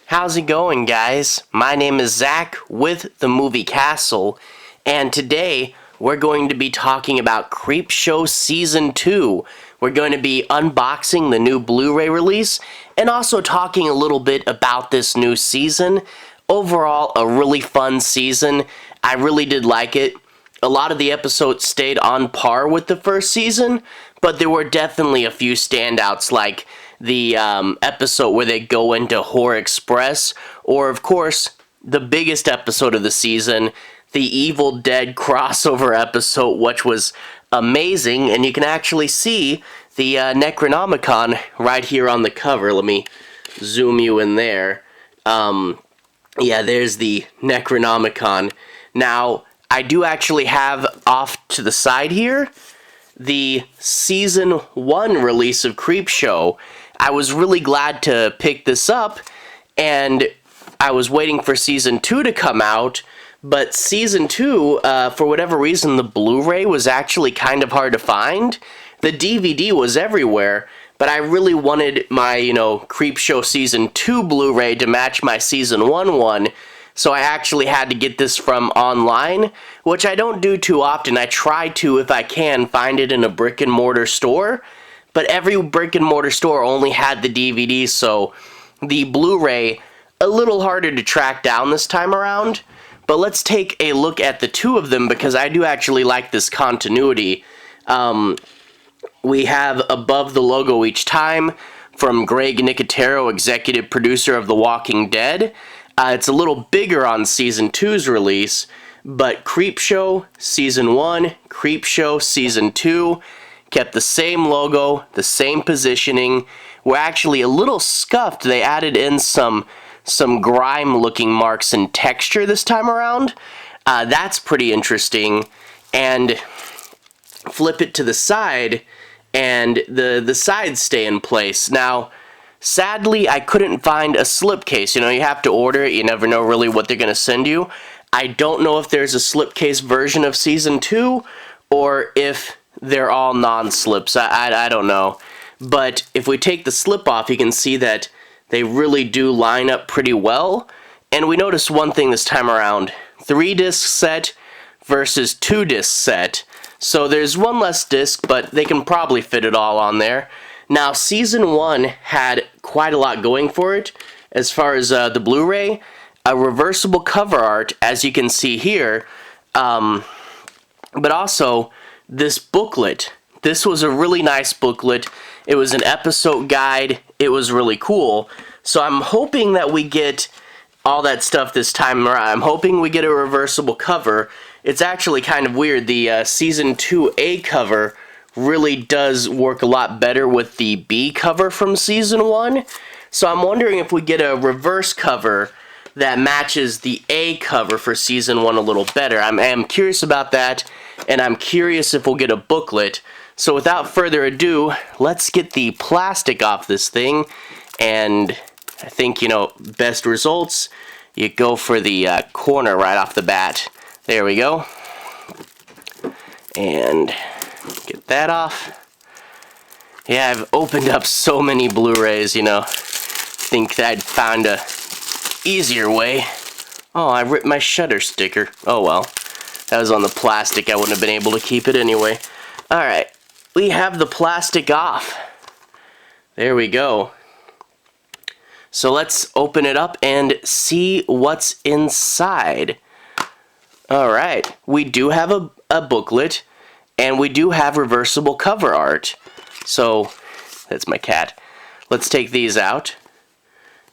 How's it going, guys? My name is Zach with the Movie Castle, and today we're going to be talking about Creepshow Season 2. We're going to be unboxing the new Blu Ray release, and also talking a little bit about this new season. Overall, a really fun season. I really did like it. A lot of the episodes stayed on par with the first season, but there were definitely a few standouts, like the episode where they go into Horror Express, or of course, the biggest episode of the season, the Evil Dead crossover episode, which was amazing, and you can actually see the Necronomicon right here on the cover. Let me zoom you in there. Yeah, there's the Necronomicon. Now, I do actually have off to the side here the Season 1 release of Creepshow. I was really glad to pick this up, and I was waiting for Season 2 to come out, but Season 2, for whatever reason, the Blu Ray was actually kind of hard to find. The DVD was everywhere, but I really wanted my, Creepshow Season 2 Blu Ray to match my Season 1 one, so I actually had to get this from online, which I don't do too often. I try to, if I can, find it in a brick-and-mortar store, but every brick-and-mortar store only had the DVD, so the Blu-ray, a little harder to track down this time around. But let's take a look at the two of them, because I do actually like this continuity. We have above the logo each time from Greg Nicotero, executive producer of The Walking Dead. It's a little bigger on Season 2's release, but Creepshow Season 1, Creepshow Season 2 kept the same logo, the same positioning. We're actually a little scuffed. They added in some grime-looking marks and texture this time around. That's pretty interesting. And flip it to the side, and the sides stay in place. Now, sadly, I couldn't find a slipcase. You have to order it. You never know really what they're going to send you. I don't know if there's a slipcase version of Season 2, or if they're all non-slips. I don't know. But if we take the slip off, you can see that they really do line up pretty well. And we noticed one thing this time around. 3-disc set versus 2-disc set. So there's one less disc, but they can probably fit it all on there. Now, Season 1 had quite a lot going for it as far as the Blu-ray. A reversible cover art, as you can see here, but also this booklet. This was a really nice booklet. It was an episode guide. It was really cool. So I'm hoping that we get all that stuff this time around. I'm hoping we get a reversible cover. It's actually kind of weird. The Season 2A cover really does work a lot better with the B cover from Season 1. So I'm wondering if we get a reverse cover that matches the A cover for Season 1 a little better. I'm curious about that, and I'm curious if we'll get a booklet. So without further ado, let's get the plastic off this thing, and I think, best results, you go for the corner right off the bat. There we go. And get that off. Yeah, I've opened up so many Blu-rays, think that I'd found a easier way. Oh, I ripped my Shudder sticker. Oh well. That was on the plastic. I wouldn't have been able to keep it anyway. Alright, we have the plastic off. There we go. So let's open it up and see what's inside. Alright, we do have a booklet, and we do have reversible cover art. So, that's my cat. Let's take these out.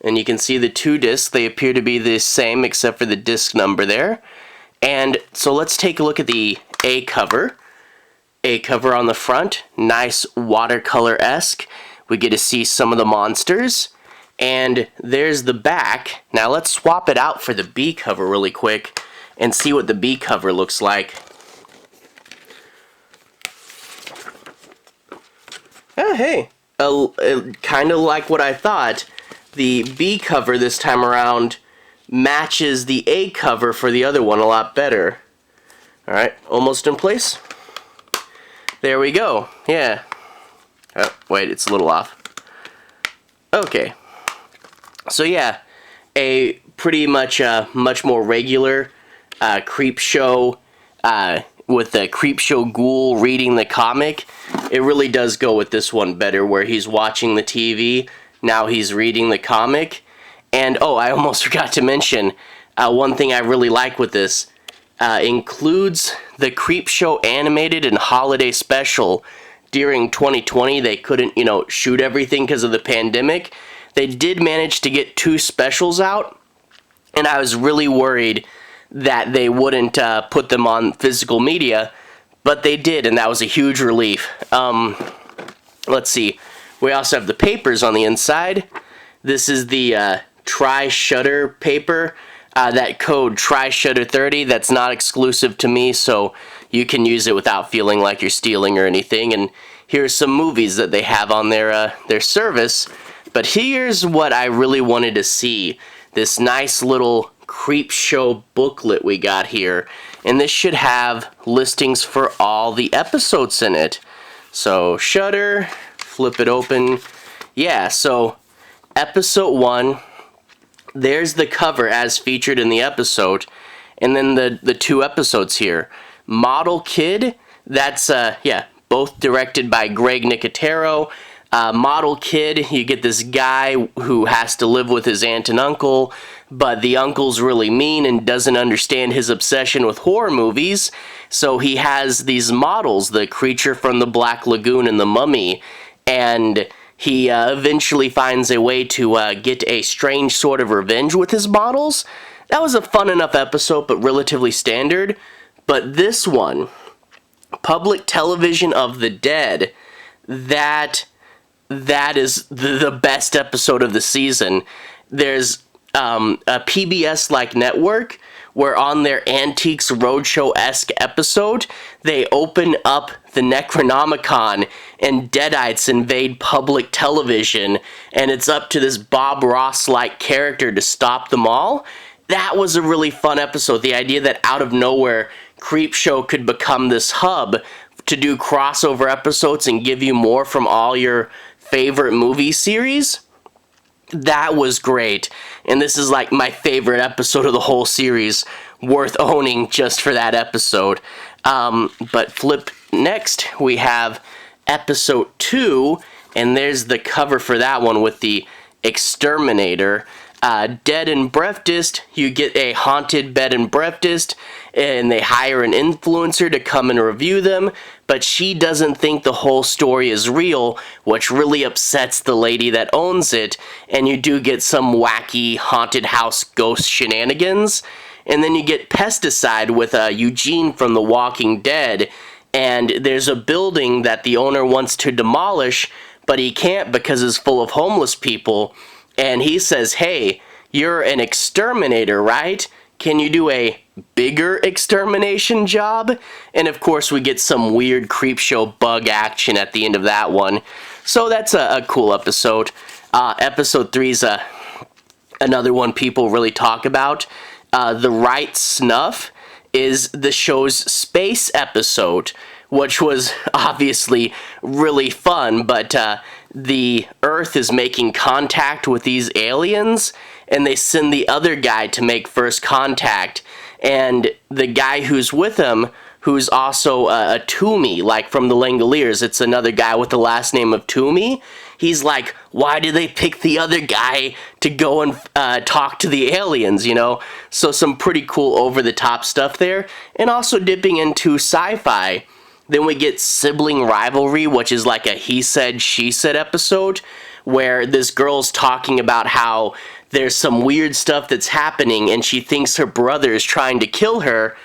And you can see the 2 discs. They appear to be the same except for the disc number there. And so let's take a look at the A cover. A cover on the front. Nice watercolor-esque. We get to see some of the monsters. And there's the back. Now let's swap it out for the B cover really quick and see what the B cover looks like. Oh, hey. Kind of like what I thought. The B cover this time around matches the A cover for the other one a lot better. Alright, almost in place. There we go. Yeah. Oh, wait, it's a little off. Okay. So yeah, a pretty much much more regular Creepshow with the Creepshow ghoul reading the comic. It really does go with this one better, where he's watching the TV, now he's reading the comic. And oh, I almost forgot to mention one thing I really like with this. Includes the Creepshow animated and holiday special. During 2020, they couldn't, shoot everything because of the pandemic. They did manage to get 2 specials out, and I was really worried that they wouldn't put them on physical media, but they did, and that was a huge relief. Let's see. We also have the papers on the inside. This is the Try Shudder paper. That code TryShudder30, that's not exclusive to me, so you can use it without feeling like you're stealing or anything. And here's some movies that they have on their service. But here's what I really wanted to see. This nice little Creepshow booklet we got here. And this should have listings for all the episodes in it. So Shudder, flip it open. Yeah, so episode 1. There's the cover as featured in the episode, and then the 2 episodes here. Model Kid, that's, both directed by Greg Nicotero. Model Kid, you get this guy who has to live with his aunt and uncle, but the uncle's really mean and doesn't understand his obsession with horror movies, so he has these models, the creature from the Black Lagoon and the Mummy, and he eventually finds a way to get a strange sort of revenge with his models. That was a fun enough episode, but relatively standard. But this one, Public Television of the Dead, that is the best episode of the season. There's a PBS-like network where on their Antiques Roadshow-esque episode, they open up the Necronomicon and Deadites invade public television, and it's up to this Bob Ross-like character to stop them all. That was a really fun episode. The idea that out of nowhere, Creepshow could become this hub to do crossover episodes and give you more from all your favorite movie series. That was great, and this is like my favorite episode of the whole series, worth owning just for that episode. But flip next, we have episode 2, and there's the cover for that one with the exterminator. Dead and Breakfast, you get a haunted bed and breakfast, and they hire an influencer to come and review them, but she doesn't think the whole story is real, which really upsets the lady that owns it, and you do get some wacky haunted house ghost shenanigans. And then you get Pesticide with Eugene from The Walking Dead, and there's a building that the owner wants to demolish, but he can't because it's full of homeless people. And he says, hey, you're an exterminator, right? Can you do a bigger extermination job? And of course we get some weird Creepshow bug action at the end of that one. So that's a cool episode. Episode 3 is another one people really talk about. The Right Snuff is the show's space episode, which was obviously really fun, but the Earth is making contact with these aliens, and they send the other guy to make first contact, and the guy who's with him, who's also a Toomey, like from the Langoliers, it's another guy with the last name of Toomey. He's like, why did they pick the other guy to go and talk to the aliens, So some pretty cool over-the-top stuff there, and also dipping into sci-fi. Then we get Sibling Rivalry, which is like a he said, she said episode, where this girl's talking about how there's some weird stuff that's happening, and she thinks her brother is trying to kill her,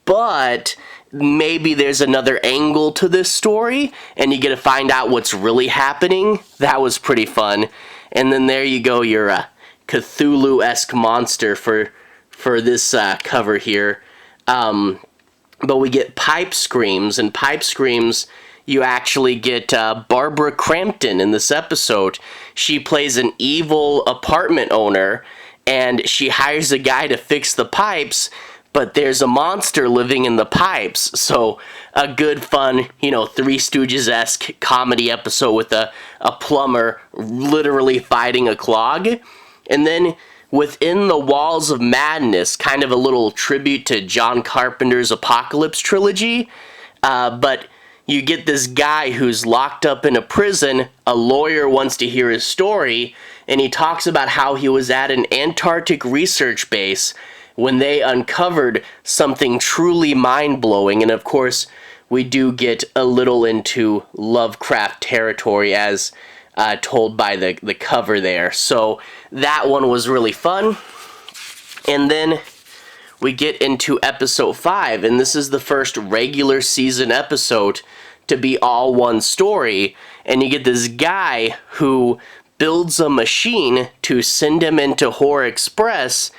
but maybe there's another angle to this story, and you get to find out what's really happening. That was pretty fun. And then there you go, your Cthulhu-esque monster for this cover here. But we get Pipe Screams, and Pipe Screams, you actually get Barbara Crampton in this episode. She plays an evil apartment owner, and she hires a guy to fix the pipes, but there's a monster living in the pipes. So a good, fun, Three Stooges-esque comedy episode with a plumber literally fighting a clog. And then Within the Walls of Madness, kind of a little tribute to John Carpenter's Apocalypse trilogy. But you get this guy who's locked up in a prison. A lawyer wants to hear his story, and he talks about how he was at an Antarctic research base when they uncovered something truly mind-blowing. And of course, we do get a little into Lovecraft territory as told by the cover there. So that one was really fun. And then we get into episode 5, and this is the first regular season episode to be all one story. And you get this guy who builds a machine to send him into Horror Express,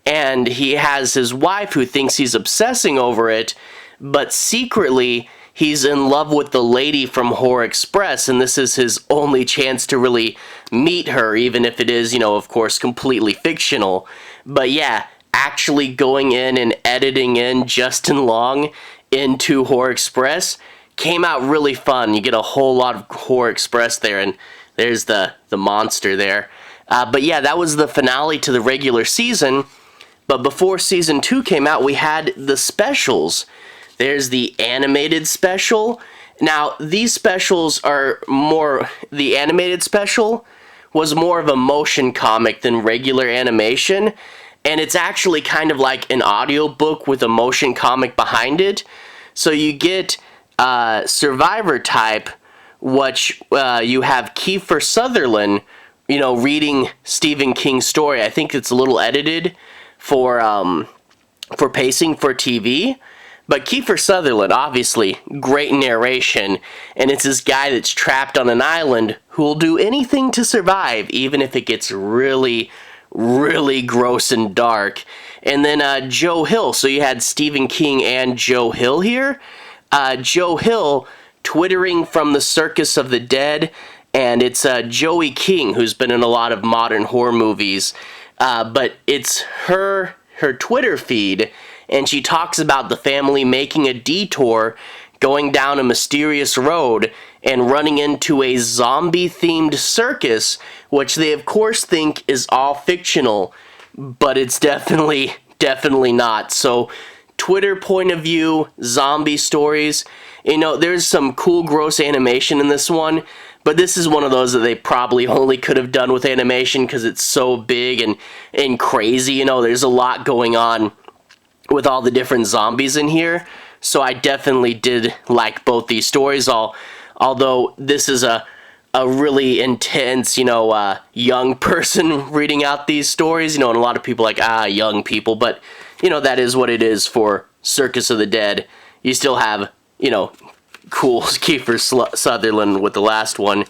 and he has his wife who thinks he's obsessing over it, but secretly he's in love with the lady from Horror Express, and this is his only chance to really meet her, even if it is, of course, completely fictional. But yeah, actually going in and editing in Justin Long into Horror Express came out really fun. You get a whole lot of Horror Express there, and there's the monster there. But yeah, that was the finale to the regular season. But before season 2 came out, we had the specials. There's the animated special. Now, these specials are more... The animated special was more of a motion comic than regular animation. And it's actually kind of like an audiobook with a motion comic behind it. So you get Survivor type, which you have Kiefer Sutherland, reading Stephen King's story. I think it's a little edited for pacing for TV. But Kiefer Sutherland, obviously, great narration, and it's this guy that's trapped on an island who will do anything to survive, even if it gets really, really gross and dark. And then Joe Hill, so you had Stephen King and Joe Hill here. Joe Hill, twittering from the Circus of the Dead, and it's Joey King, who's been in a lot of modern horror movies. But it's her Twitter feed, and she talks about the family making a detour, going down a mysterious road, and running into a zombie-themed circus, which they of course think is all fictional, but it's definitely not. So, Twitter point of view, zombie stories, there's some cool, gross animation in this one, but this is one of those that they probably only could have done with animation because it's so big and crazy. There's a lot going on with all the different zombies in here. So I definitely did like both these stories, although this is a really intense, young person reading out these stories, and a lot of people young people, but, that is what it is for Circus of the Dead. You still have, cool Kiefer Sutherland with the last one.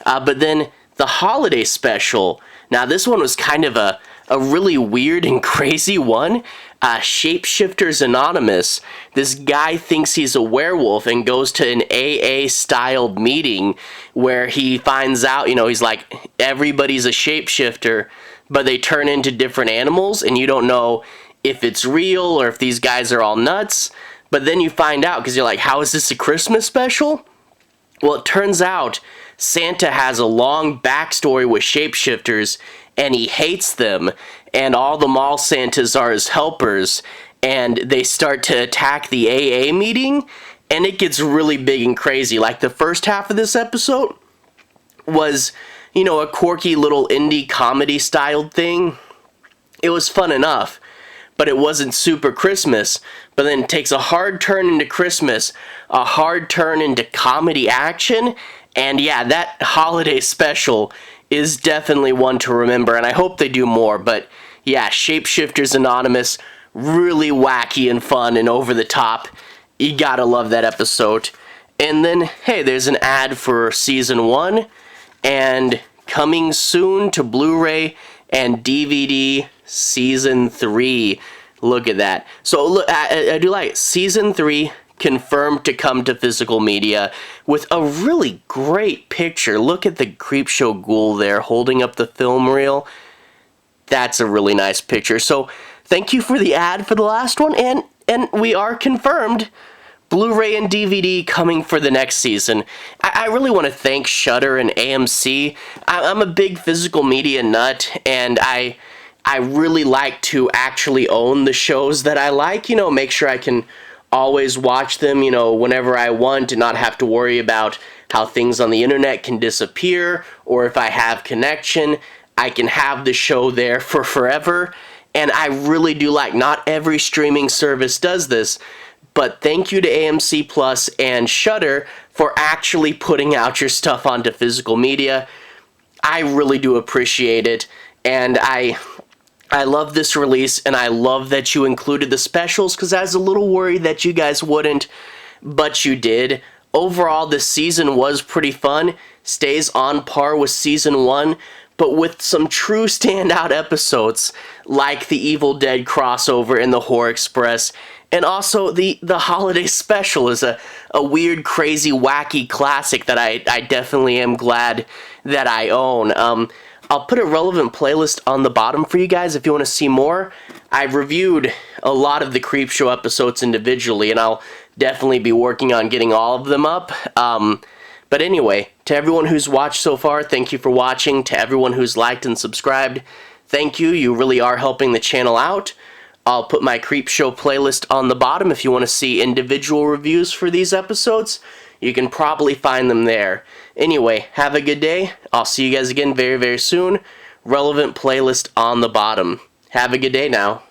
But then the holiday special. Now, this one was kind of a really weird and crazy one. Shapeshifters Anonymous. This guy thinks he's a werewolf and goes to an AA-styled meeting where he finds out, he's like, everybody's a shapeshifter, but they turn into different animals, and you don't know if it's real or if these guys are all nuts. But then you find out, because you're like, how is this a Christmas special? Well, it turns out Santa has a long backstory with shapeshifters, and he hates them, and all the mall Santas are his helpers, and they start to attack the AA meeting, and it gets really big and crazy. Like, the first half of this episode was, a quirky little indie comedy styled thing. It was fun enough, but it wasn't super Christmas. But then it takes a hard turn into Christmas, a hard turn into comedy action, and yeah, that holiday special is definitely one to remember, and I hope they do more. But yeah, Shapeshifters Anonymous, really wacky and fun and over the top. You gotta love that episode. And then, hey, there's an ad for Season 1, and coming soon to Blu Ray and DVD, Season 3. Look at that. So, look, I do like Season 3 confirmed to come to physical media with a really great picture. Look at the Creepshow ghoul there holding up the film reel. That's a really nice picture. So thank you for the ad for the last one, and we are confirmed. Blu-ray and DVD coming for the next season. I really want to thank Shudder and AMC. I'm a big physical media nut, and I I really like to actually own the shows that I like, make sure I can always watch them, whenever I want and not have to worry about how things on the internet can disappear, or if I have connection, I can have the show there for forever. And I really do like, not every streaming service does this, but thank you to AMC Plus and Shudder for actually putting out your stuff onto physical media. I really do appreciate it, and I love this release, and I love that you included the specials, because I was a little worried that you guys wouldn't, but you did. Overall, this season was pretty fun, stays on par with Season 1, but with some true standout episodes, like the Evil Dead crossover and the Horror Express, and also the holiday special is a weird, crazy, wacky classic that I definitely am glad that I own. I'll put a relevant playlist on the bottom for you guys if you want to see more. I've reviewed a lot of the Creepshow episodes individually, and I'll definitely be working on getting all of them up. But anyway, to everyone who's watched so far, thank you for watching. To everyone who's liked and subscribed, thank you. You really are helping the channel out. I'll put my Creepshow playlist on the bottom if you want to see individual reviews for these episodes. You can probably find them there. Anyway, have a good day. I'll see you guys again very, very soon. Relevant playlist on the bottom. Have a good day now.